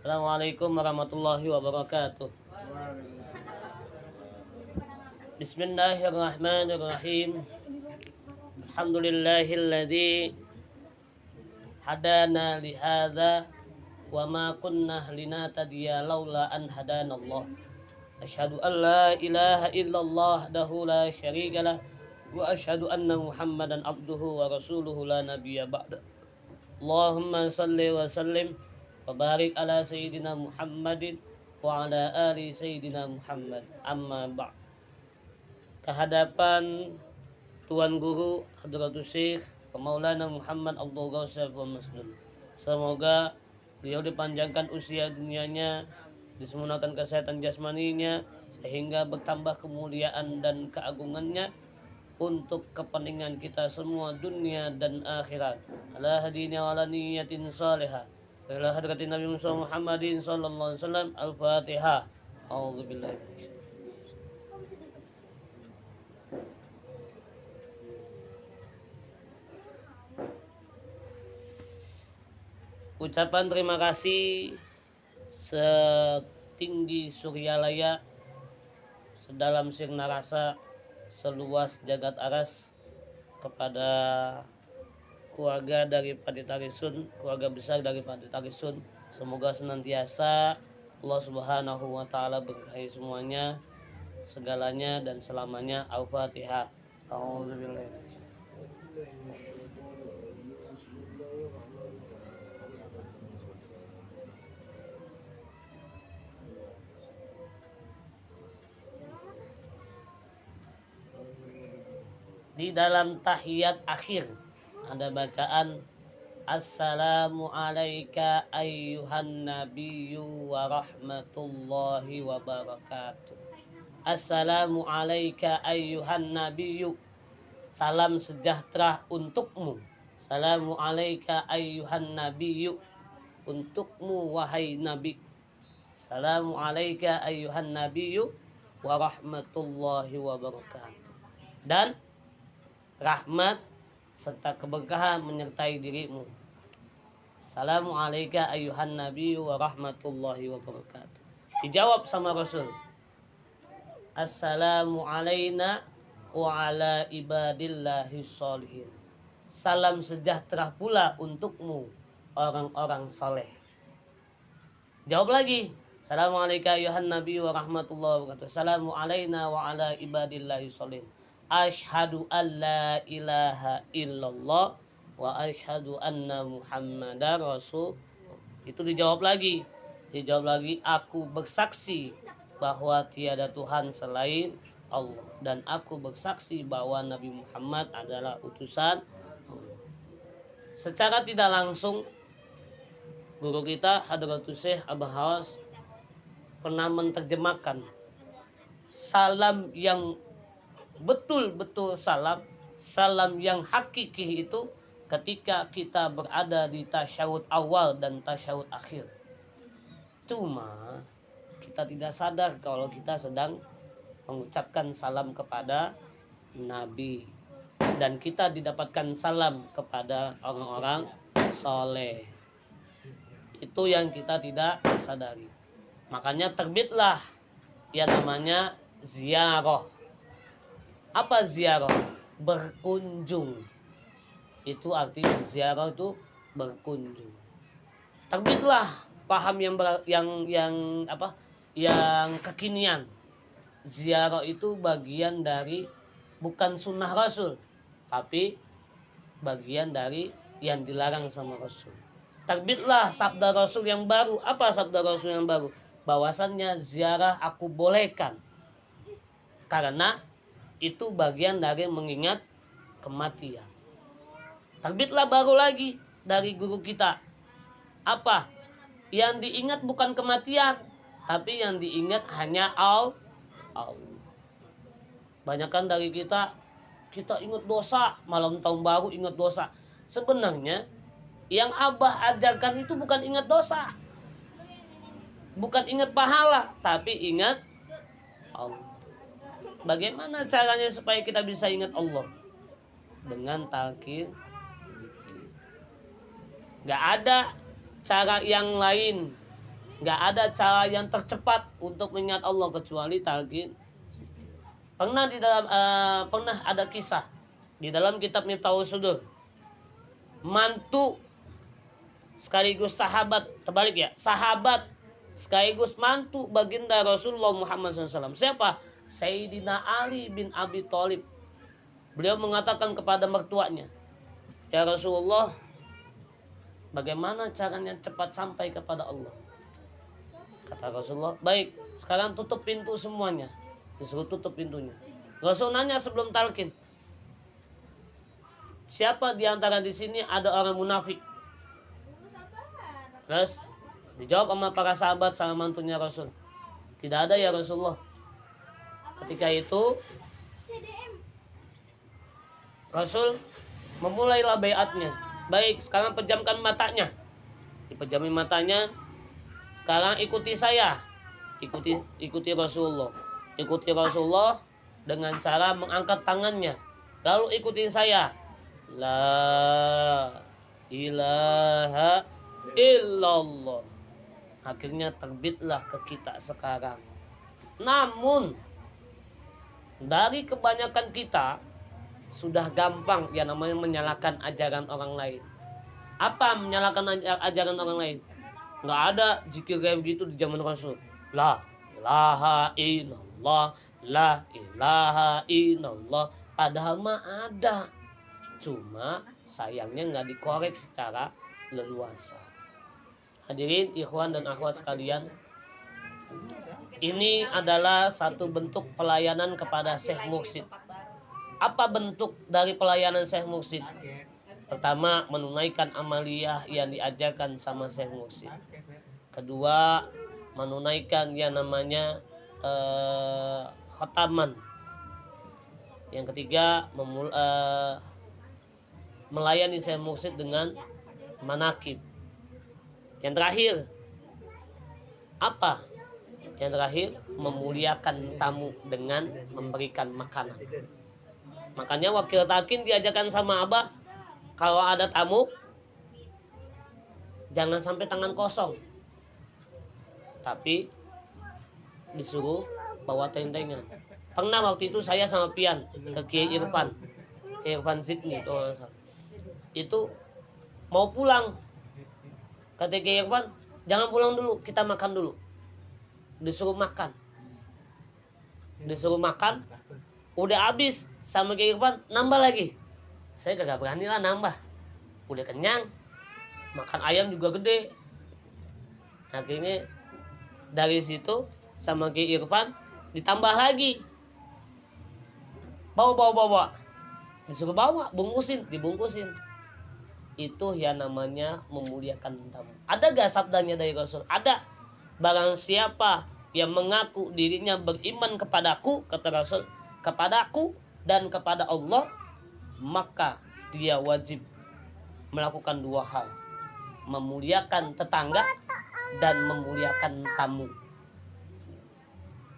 Assalamualaikum warahmatullahi wabarakatuh. Bismillahirrahmanirrahim. Alhamdulillahilladzi hadana lihadza wa ma kunna linahtadiya laula an hadanallah. Asyhadu an la ilaha illallah wahdahu la syarikalah wa asyhadu anna Muhammadan abduhu wa rasuluhu la nabiyya ba'da. Allahumma salli wa sallim wa barik ala sayyidina Muhammadin wa ala ali sayyidina Muhammad. Amma ba'd. Kehadapan Tuan Guru Hadratus Syekh Maulana Muhammad Abdul Ghawsif wa Masdun. Semoga beliau dipanjangkan usia dunianya, disempurnakan kesehatan jasmaninya, sehingga bertambah kemuliaan dan keagungannya untuk kepentingan kita semua dunia dan akhirat. Ala hadina wa ala niyatin salihah. Ila hadratin Nabi Muhammadin sallallahu alaihi wasallam. Al-Fatihah. A'udzubillahi minasyaitonir rajim. Ucapan terima kasih setinggi suryalaya, sedalam sirna rasa, seluas jagat aras kepada keluarga dari Padi Tarisun, keluarga besar dari Padi Tarisun. Semoga senantiasa Allah Subhanahu wa taala berkahi semuanya, segalanya dan selamanya. Al-Fatihah. A'udzubillahi. Di dalam tahiyat akhir ada bacaan Assalamu alayka ayyuhan nabiyyu wa rahmatullahi wa barakatuh. Assalamu alayka ayyuhan nabiyyu. Salam sejahtera untukmu. Assalamu alayka ayyuhan nabiyyu. Untukmu wahai nabi. Assalamu alayka ayyuhan nabiyyu wa rahmatullahi wa barakatuh. Dan rahmat serta keberkahan menyertai dirimu. Assalamualaikum ayuhan nabi wa rahmatullahi wa barakatuh. Dijawab sama Rasul. Assalamu alayna wa ala ibadillahi sholihin. Salam sejahtera pula untukmu orang-orang soleh. Jawab lagi. Assalamualaikum ayuhan nabi wa rahmatullahi wa barakatuh. Assalamu alayna wa ala ibadillahi sholihin. Asyhadu an la ilaha illallah wa asyhadu anna Muhammadar Rasul. Itu dijawab lagi. Aku bersaksi bahwa tiada Tuhan selain Allah, dan aku bersaksi bahwa Nabi Muhammad adalah utusan Allah. Secara tidak langsung guru kita Hadratus Syekh Abah Hawas pernah menerjemahkan salam yang betul-betul salam yang hakiki itu ketika kita berada di tasyahud awal dan tasyahud akhir. Cuma kita tidak sadar kalau kita sedang mengucapkan salam kepada Nabi, dan kita didapatkan salam kepada orang-orang soleh. Itu yang kita tidak sadari. Makanya terbitlah yang namanya ziarah. Apa ziarah? Berkunjung. Itu artinya ziarah itu berkunjung. Terbitlah paham yang kekinian. Ziarah itu bagian dari bukan sunnah Rasul, tapi bagian dari yang dilarang sama Rasul. Terbitlah sabda Rasul yang baru. Apa sabda Rasul yang baru? Bahwasannya ziarah aku bolehkan karena itu bagian dari mengingat kematian. Terbitlah baru lagi dari guru kita. Apa? Yang diingat bukan kematian, tapi yang diingat hanya Allah. Banyakan dari kita ingat dosa, malam tahun baru ingat dosa. Sebenarnya yang Abah ajarkan itu bukan ingat dosa, bukan ingat pahala, tapi ingat Allah. Bagaimana caranya supaya kita bisa ingat Allah? Dengan takir. Gak ada cara yang lain Nggak ada cara yang tercepat untuk mengingat Allah kecuali talqin. Pernah ada kisah di dalam kitab Miftahul Sudur. Mantu sekaligus sahabat, terbalik ya, sahabat sekaligus mantu baginda Rasulullah Muhammad SAW. Siapa? Sayyidina Ali bin Abi Thalib. Beliau mengatakan kepada mertuanya, ya Rasulullah, bagaimana caranya cepat sampai kepada Allah? Kata Rasulullah, baik, sekarang tutup pintu semuanya. Disuruh tutup pintunya. Rasul nanya sebelum talqin, siapa di antara di sini ada orang munafik? Terus dijawab sama para sahabat sama mantunya Rasul, tidak ada ya Rasulullah. Ketika itu Rasul memulailah baiatnya. Baik, sekarang pejamkan matanya. Dipejami matanya. Sekarang ikuti saya. Ikuti Rasulullah. Ikuti Rasulullah dengan cara mengangkat tangannya. Lalu ikuti saya. La ilaha illallah. Akhirnya terbitlah ke kita sekarang. Namun dari kebanyakan kita sudah gampang yang namanya menyalahkan ajaran orang lain. Apa menyalahkan ajaran orang lain? Nggak ada zikir kayak begitu di zaman Rasul. La ilaha illallah, la ilaha illallah. Padahal mah ada, cuma sayangnya nggak dikorek secara leluasa. Hadirin ikhwan dan akhwat sekalian, ini adalah satu bentuk pelayanan kepada Syekh Mursyid. Apa bentuk dari pelayanan Syekh Mursyid? Pertama, menunaikan amaliyah yang diajarkan sama Syekh Mursyid. Kedua, menunaikan yang namanya khataman. Yang ketiga, melayani Syekh Mursyid dengan manakib. Yang terakhir, apa? Yang terakhir, memuliakan tamu dengan memberikan makanan. Makanya wakil talqin diajarkan sama Abah, kalau ada tamu jangan sampai tangan kosong, tapi disuruh bawa tentengan. Pernah waktu itu saya sama Pian ke Kiai Irfan Zidni itu mau pulang, kata Kiai Irfan, jangan pulang dulu, kita makan dulu. Disuruh makan, udah habis sama Kiai Irfan, nambah lagi. Saya kagak berani lah nambah, udah kenyang, makan ayam juga gede. Akhirnya dari situ sama Kiai Irfan ditambah lagi, bawa, disuruh bawa, dibungkusin. Itu yang namanya memuliakan tamu. Ada gak sabdanya dari Rasul? Ada. Barang siapa yang mengaku dirinya beriman kepadaku, kata Rasul, kepadaku dan kepada Allah, maka dia wajib melakukan dua hal, memuliakan tetangga dan memuliakan tamu.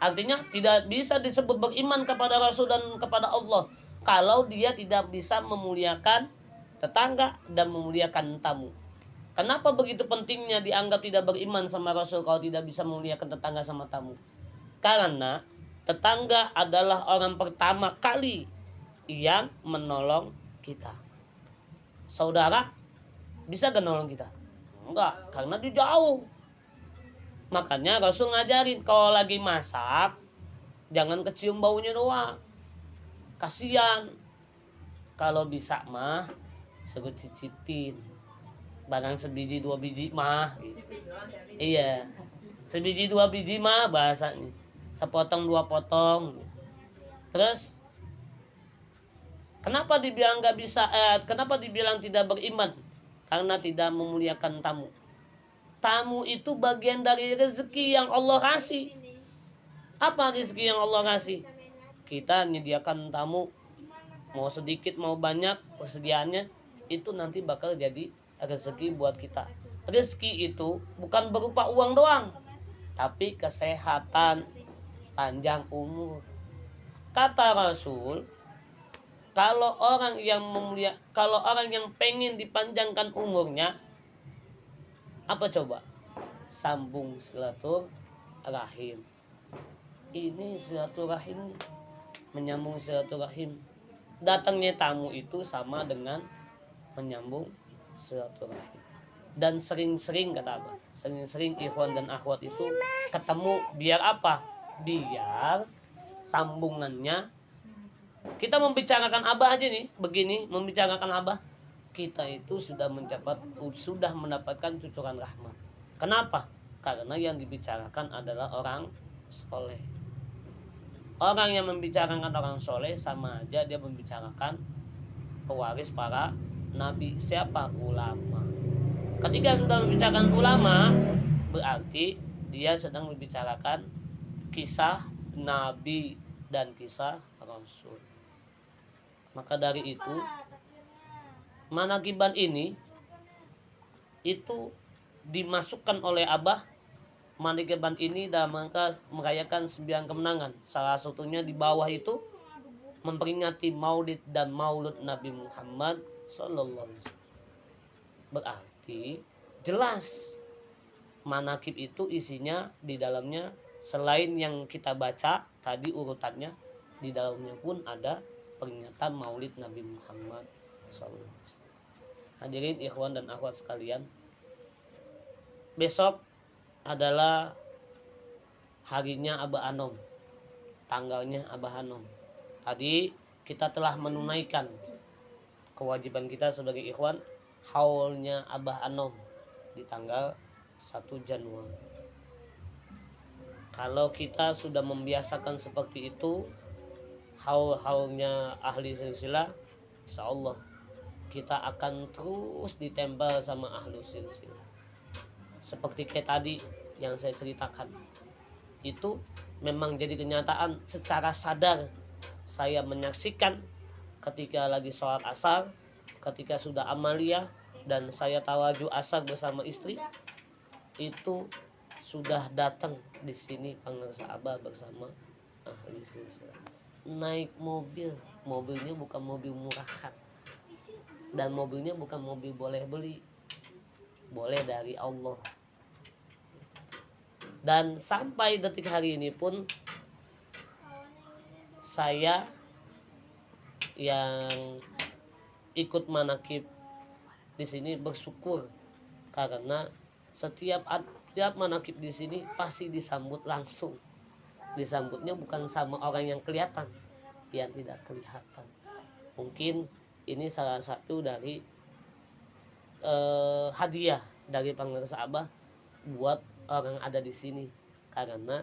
Artinya tidak bisa disebut beriman kepada Rasul dan kepada Allah kalau dia tidak bisa memuliakan tetangga dan memuliakan tamu. Kenapa begitu pentingnya dianggap tidak beriman sama Rasul kalau tidak bisa memuliakan tetangga sama tamu? Karena tetangga adalah orang pertama kali yang menolong kita. Saudara bisa gak nolong kita? Enggak, karena dia jauh. Makanya Rasul ngajarin kalau lagi masak jangan kecium baunya doang, kasihan. Kalau bisa mah suruh cicipin, barang sebiji dua biji mah gitu. Iya, sebiji dua biji mah bahasanya, sepotong dua potong. Terus kenapa dibilang nggak bisa? Kenapa dibilang tidak beriman? Karena tidak memuliakan tamu. Tamu itu bagian dari rezeki yang Allah kasih. Apa rezeki yang Allah kasih? Kita menyediakan tamu, mau sedikit mau banyak persediaannya, itu nanti bakal jadi rezeki buat kita. Rezeki itu bukan berupa uang doang, tapi kesehatan, panjang umur. Kata Rasul, kalau orang yang pengen dipanjangkan umurnya, apa coba? sambung silaturahim. Ini silaturahim, menyambung silaturahim. Datangnya tamu itu sama dengan menyambung silaturahim. Dan sering-sering, kata Abah, sering-sering ikhwan dan akhwat itu ketemu. Biar apa? Biar sambungannya, kita membicarakan Abah aja nih, begini, membicarakan Abah, kita itu sudah mendapatkan cucuran rahmat. Kenapa? Karena yang dibicarakan adalah orang soleh. Orang yang membicarakan orang soleh sama aja dia membicarakan pewaris para nabi. Siapa? Ulama. Ketika sudah membicarakan ulama, berarti dia sedang membicarakan kisah nabi dan kisah rasul. Maka dari itu, manakiban ini itu dimasukkan oleh Abah. Manakiban ini dalam rangka merayakan 9 kemenangan. Salah satunya di bawah itu memperingati Maulid dan Maulud Nabi Muhammad sallallahu alaihi wasallam. Berarti jelas manakib itu isinya di dalamnya, selain yang kita baca tadi urutannya, di dalamnya pun ada peringatan Maulid Nabi Muhammad sallallahu alaihi wasallam. Hadirin ikhwan dan akhwat sekalian, besok adalah harinya Abah Anom, tanggalnya Abah Anom. Tadi kita telah menunaikan kewajiban kita sebagai ikhwan, haulnya Abah Anom di tanggal 1 Januari. Kalau kita sudah membiasakan seperti itu, haul-haulnya ahli silsilah, insyaallah kita akan terus ditempel sama ahli silsilah. Seperti kayak tadi yang saya ceritakan, itu memang jadi kenyataan secara sadar. Saya menyaksikan ketika lagi sholat asar, ketika sudah amaliyah dan saya tawajuh asar bersama istri, itu sudah datang di sini pengarsa Abah bersama ahli silsilah. Naik mobil, mobilnya bukan mobil murahan, dan mobilnya bukan mobil boleh beli, boleh dari Allah. Dan sampai detik hari ini pun saya yang ikut manakib di sini bersyukur, karena setiap manakib di sini pasti disambut langsung. Disambutnya bukan sama orang yang kelihatan, yang tidak kelihatan. Mungkin ini salah satu dari hadiah dari pengarsa Abah buat orang ada di sini, karena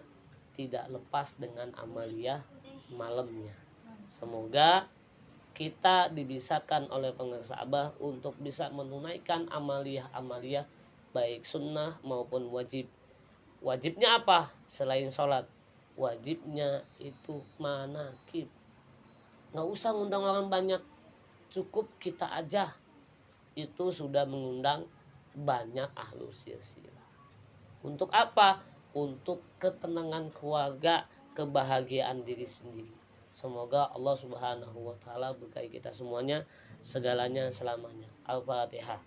tidak lepas dengan amaliyah malamnya. Semoga kita dibisakan oleh pengarsa Abah untuk bisa menunaikan amaliyah baik sunnah maupun wajib. Wajibnya apa? Selain sholat, wajibnya itu manakib. Nggak usah ngundang orang banyak, cukup kita aja itu sudah mengundang banyak ahlu silsilah. Untuk apa? Untuk ketenangan keluarga, kebahagiaan diri sendiri. Semoga Allah Subhanahu wa taala berkahi kita semuanya, segalanya selamanya. Al-Fatihah.